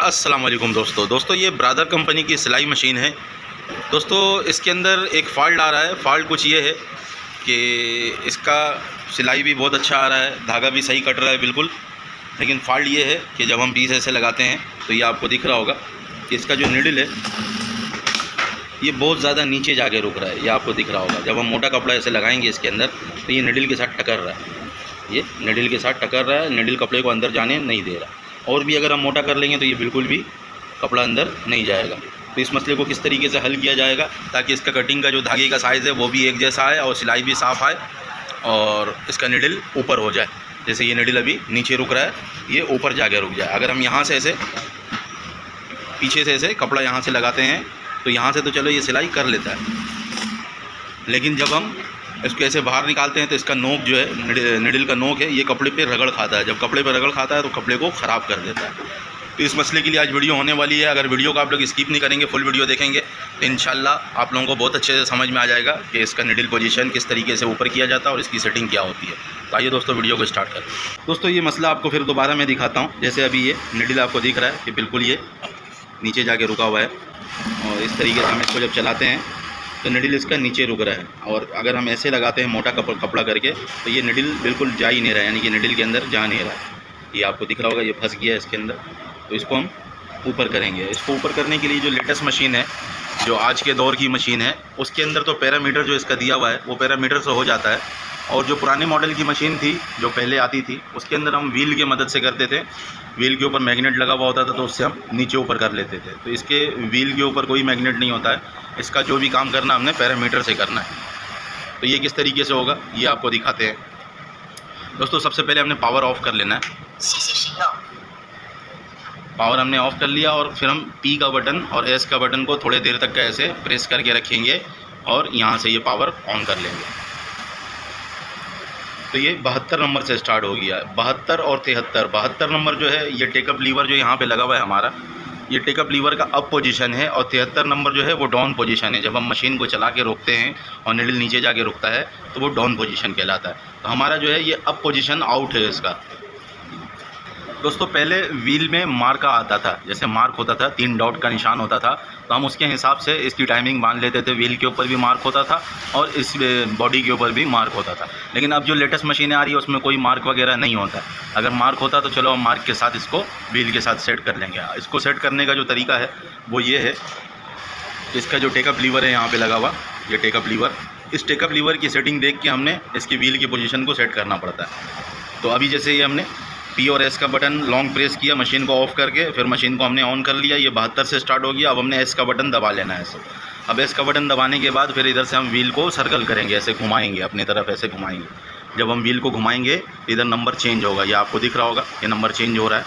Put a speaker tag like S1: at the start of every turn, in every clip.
S1: अस्सलाम वालेकुम दोस्तों ये ब्रादर कंपनी की सिलाई मशीन है। दोस्तों इसके अंदर एक फ़ॉल्ट आ रहा है। फ़ॉल्ट कुछ ये है कि इसका सिलाई भी बहुत अच्छा आ रहा है, धागा भी सही कट रहा है बिल्कुल। लेकिन फ़ॉल्ट ये है कि जब हम पीस ऐसे लगाते हैं तो ये आपको दिख रहा होगा कि इसका जो निडल है ये बहुत ज़्यादा नीचे जाके रुक रहा है। ये आपको दिख रहा होगा। जब हम मोटा कपड़ा ऐसे लगाएंगे इसके अंदर तो ये निडल के साथ टकर रहा है, ये निडल के साथ टकर रहा है, निडल कपड़े को अंदर जाने नहीं दे रहा। और भी अगर हम मोटा कर लेंगे तो ये बिल्कुल भी कपड़ा अंदर नहीं जाएगा। तो इस मसले को किस तरीके से हल किया जाएगा ताकि इसका कटिंग का जो धागे का साइज़ है वो भी एक जैसा आए और सिलाई भी साफ़ आए और इसका निडल ऊपर हो जाए। जैसे ये निडल अभी नीचे रुक रहा है, ये ऊपर जाके रुक जाए। अगर हम यहाँ से ऐसे पीछे से ऐसे कपड़ा यहाँ से लगाते हैं तो यहाँ से तो चलो ये सिलाई कर लेता है, लेकिन जब हम इसको ऐसे बाहर निकालते हैं तो इसका नोक जो है, निडल का नोक है, ये कपड़े पे रगड़ खाता है। जब कपड़े पे रगड़ खाता है तो कपड़े को ख़राब कर देता है। तो इस मसले के लिए आज वीडियो होने वाली है। अगर वीडियो को आप लोग स्किप नहीं करेंगे, फुल वीडियो देखेंगे तो इंशाल्लाह आप लोगों को बहुत अच्छे से समझ में आ जाएगा कि इसका निडल पोजीशन किस तरीके से ऊपर किया जाता है और इसकी सेटिंग क्या होती है। तो आइए दोस्तों वीडियो को स्टार्ट करें। दोस्तों ये मसला आपको फिर दोबारा मैं दिखाता हूँ। जैसे अभी ये निडल आपको दिख रहा है कि बिल्कुल ये नीचे जाके रुका हुआ है और इस तरीके से हम इसको जब चलाते हैं तो निडल इसका नीचे रुक रहा है। और अगर हम ऐसे लगाते हैं मोटा कपड़ा करके तो ये निडल बिल्कुल जा ही नहीं रहा है, यानी कि निडल के अंदर जा नहीं रहा है। ये आपको दिख रहा होगा, ये फंस गया है इसके अंदर। तो इसको हम ऊपर करेंगे। इसको ऊपर करने के लिए जो लेटेस्ट मशीन है, जो आज के दौर की मशीन है, उसके अंदर तो पैरामीटर जो इसका दिया हुआ है वो पैरामीटर से हो जाता है। और जो पुराने मॉडल की मशीन थी जो पहले आती थी उसके अंदर हम व्हील की मदद से करते थे। व्हील के ऊपर मैग्नेट लगा हुआ होता था तो उससे हम नीचे ऊपर कर लेते थे। तो इसके व्हील के ऊपर कोई मैग्नेट नहीं होता है, इसका जो भी काम करना हमने पैरामीटर से करना है। तो ये किस तरीके से होगा ये आपको दिखाते हैं। दोस्तों सबसे पहले हमने पावर ऑफ़ कर लेना है। पावर हमने ऑफ़ कर लिया और फिर हम पी का बटन और एस का बटन को थोड़े देर तक का ऐसे प्रेस करके रखेंगे और यहाँ से ये पावर ऑन कर लेंगे। तो ये 72 नंबर से स्टार्ट हो गया है। 72 और 73। 72 नंबर जो है ये टेकअप लीवर जो यहाँ पे लगा हुआ है हमारा, ये टेकअप लीवर का अप पोजीशन है। और 73 नंबर जो है वो डाउन पोजीशन है। जब हम मशीन को चला के रोकते हैं और निडल नीचे जाके रुकता है तो वो डाउन पोजीशन कहलाता है। तो हमारा जो है ये अप पोजीशन आउट है इसका। दोस्तों पहले व्हील में मार्का आता था, जैसे मार्क होता था, 3 डॉट का निशान होता था, तो हम उसके हिसाब से इसकी टाइमिंग बांध लेते थे। व्हील के ऊपर भी मार्क होता था और इस बॉडी के ऊपर भी मार्क होता था। लेकिन अब जो लेटेस्ट मशीनें आ रही है उसमें कोई मार्क वगैरह नहीं होता। अगर मार्क होता तो चलो हम मार्क के साथ इसको व्हील के साथ सेट कर लेंगे। इसको सेट करने का जो तरीका है वो ये है, इसका जो टेकअप लीवर है यहाँ पर लगा हुआ, ये टेकअप लीवर, इस टेकअप लीवर की सेटिंग देख के हमने इसकी व्हील की पोजीशन को सेट करना पड़ता है। तो अभी जैसे ये हमने पी और एस का बटन लॉन्ग प्रेस किया मशीन को ऑफ़ करके, फिर मशीन को हमने ऑन कर लिया। ये 72 से स्टार्ट हो गया। अब हमने एस का बटन दबा लेना है ऐसे। अब एस का बटन दबाने के बाद फिर इधर से हम व्हील को सर्कल करेंगे, ऐसे घुमाएंगे अपनी तरफ, ऐसे घुमाएंगे। जब हम व्हील को घुमाएंगे इधर नंबर चेंज होगा, ये आपको दिख रहा होगा, ये नंबर चेंज हो रहा है।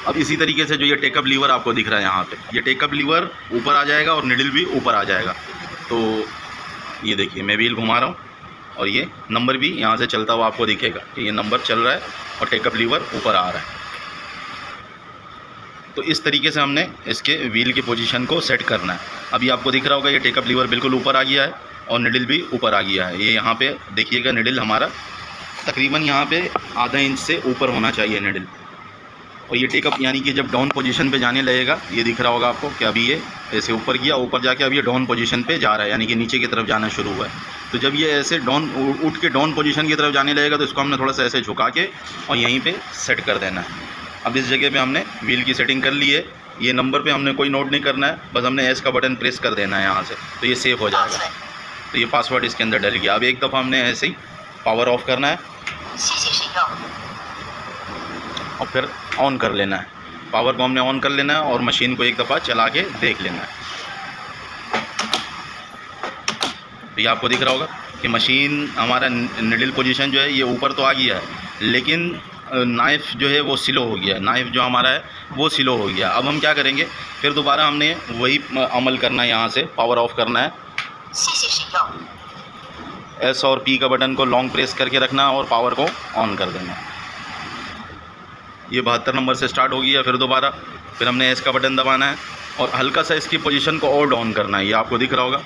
S1: अब इसी तरीके से जो ये टेकअप लीवर आपको दिख रहा है यहाँ पर, ये टेकअप लीवर ऊपर आ जाएगा और निडल भी ऊपर आ जाएगा। तो ये देखिए मैं व्हील घुमा रहा हूँ और ये नंबर भी यहाँ से चलता हुआ आपको दिखेगा कि ये नंबर चल रहा है और टेकअप लीवर ऊपर आ रहा है। तो इस तरीके से हमने इसके व्हील की पोजीशन को सेट करना है। अभी आपको दिख रहा होगा ये टेकअप लीवर बिल्कुल ऊपर आ गया है और निडल भी ऊपर आ गया है। ये यहाँ पे देखिएगा निडल हमारा तकरीबन यहाँ पे आधा इंच से ऊपर होना चाहिए निडल। और ये टेकअप यानी कि जब डाउन पोजीशन पे जाने लगेगा, ये दिख रहा होगा आपको कि अभी ये ऐसे ऊपर गया, ऊपर जाके अब ये डाउन पोजीशन पे जा रहा है, यानी कि नीचे की तरफ जाना शुरू हुआ है। तो जब ये ऐसे डाउन उठ के डाउन पोजीशन की तरफ जाने लगेगा तो इसको हमने थोड़ा सा ऐसे झुका के और यहीं पे सेट कर देना है। अब इस जगह पे हमने व्हील की सेटिंग कर ली है। ये नंबर पे हमने कोई नोट नहीं करना है, बस हमने एस का बटन प्रेस कर देना है यहाँ से, तो ये सेव हो जाएगा। तो ये पासवर्ड इसके अंदर डल गया। अब एक दफ़ा हमने ऐसे ही पावर ऑफ करना है और फिर ऑन कर लेना है। पावर को हमने ऑन कर लेना है और मशीन को एक दफ़ा चला के देख लेना है। तो ये आपको दिख रहा होगा कि मशीन हमारा निडल पोजीशन जो है ये ऊपर तो आ गया है, लेकिन नाइफ़ जो है वो स्लो हो गया है। नाइफ़ जो हमारा है वो स्लो हो गया। अब हम क्या करेंगे, फिर दोबारा हमने वही अमल करना है, यहाँ से पावर ऑफ करना है, एस और पी का बटन को लॉन्ग प्रेस करके रखना और पावर को ऑन कर देना। ये 72 नंबर से स्टार्ट हो गया। फिर दोबारा फिर हमने एस का बटन दबाना है और हल्का सा इसकी पोजीशन को और डाउन करना है। ये आपको दिख रहा होगा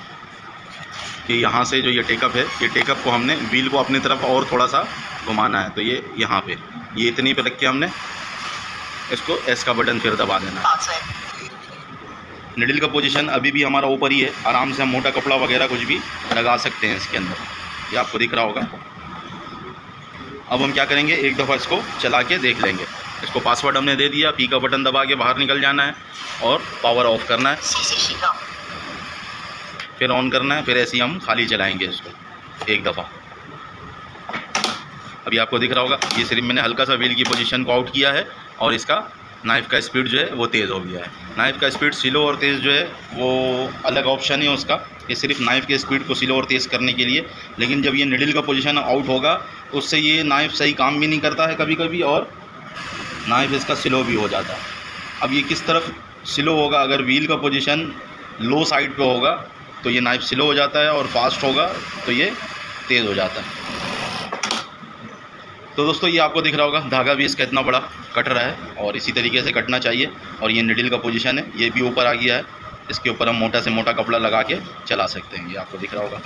S1: कि यहाँ से जो ये टेकअप है, ये टेकअप को हमने व्हील को अपनी तरफ और थोड़ा सा घुमाना है। तो ये यहाँ पे ये इतनी पे रख के हमने इसको एस का बटन फिर दबा देना है। निडल का पोजीशन अभी भी हमारा ऊपर ही है, आराम से हम मोटा कपड़ा वगैरह कुछ भी लगा सकते हैं इसके अंदर, ये आपको दिख रहा होगा। अब हम क्या करेंगे, एक दफ़ा इसको चला के देख लेंगे। इसको पासवर्ड हमने दे दिया, पी का बटन दबा के बाहर निकल जाना है और पावर ऑफ करना है, फिर ऑन करना है, फिर ऐसे ही हम खाली चलाएंगे इसको एक दफ़ा। अभी आपको दिख रहा होगा ये सिर्फ मैंने हल्का सा व्हील की पोजीशन को आउट किया है और इसका नाइफ़ का स्पीड जो है वो तेज़ हो गया है। नाइफ़ का स्पीड स्लो और तेज़ जो है वो अलग ऑप्शन है उसका, ये सिर्फ नाइफ़ के स्पीड को स्लो और तेज़ करने के लिए। लेकिन जब ये निडल का पोजीशन आउट होगा उससे ये नाइफ़ सही काम भी नहीं करता है कभी कभी, और नाइफ़ इसका स्लो भी हो जाता है। अब ये किस तरफ स्लो होगा, अगर व्हील का पोजीशन लो साइड पे होगा तो ये नाइफ़ स्लो हो जाता है, और फास्ट होगा तो ये तेज़ हो जाता है। तो दोस्तों ये आपको दिख रहा होगा धागा भी इसका इतना बड़ा कट रहा है और इसी तरीके से कटना चाहिए। और ये निडल का पोजीशन है, ये भी ऊपर आ गया है, इसके ऊपर हम मोटा से मोटा कपड़ा लगा के चला सकते हैं, ये आपको दिख रहा होगा।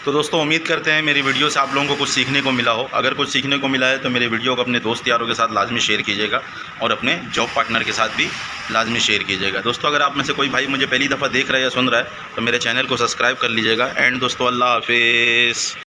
S1: तो दोस्तों उम्मीद करते हैं मेरी वीडियो से आप लोगों को कुछ सीखने को मिला हो। अगर कुछ सीखने को मिला है तो मेरे वीडियो को अपने दोस्त यारों के साथ लाजमी शेयर कीजिएगा और अपने जॉब पार्टनर के साथ भी लाजमी शेयर कीजिएगा। दोस्तों अगर आप में से कोई भाई मुझे पहली दफ़ा देख रहा है या सुन रहा है तो मेरे चैनल को सब्सक्राइब कर लीजिएगा। एंड दोस्तों अल्लाह हाफिज़।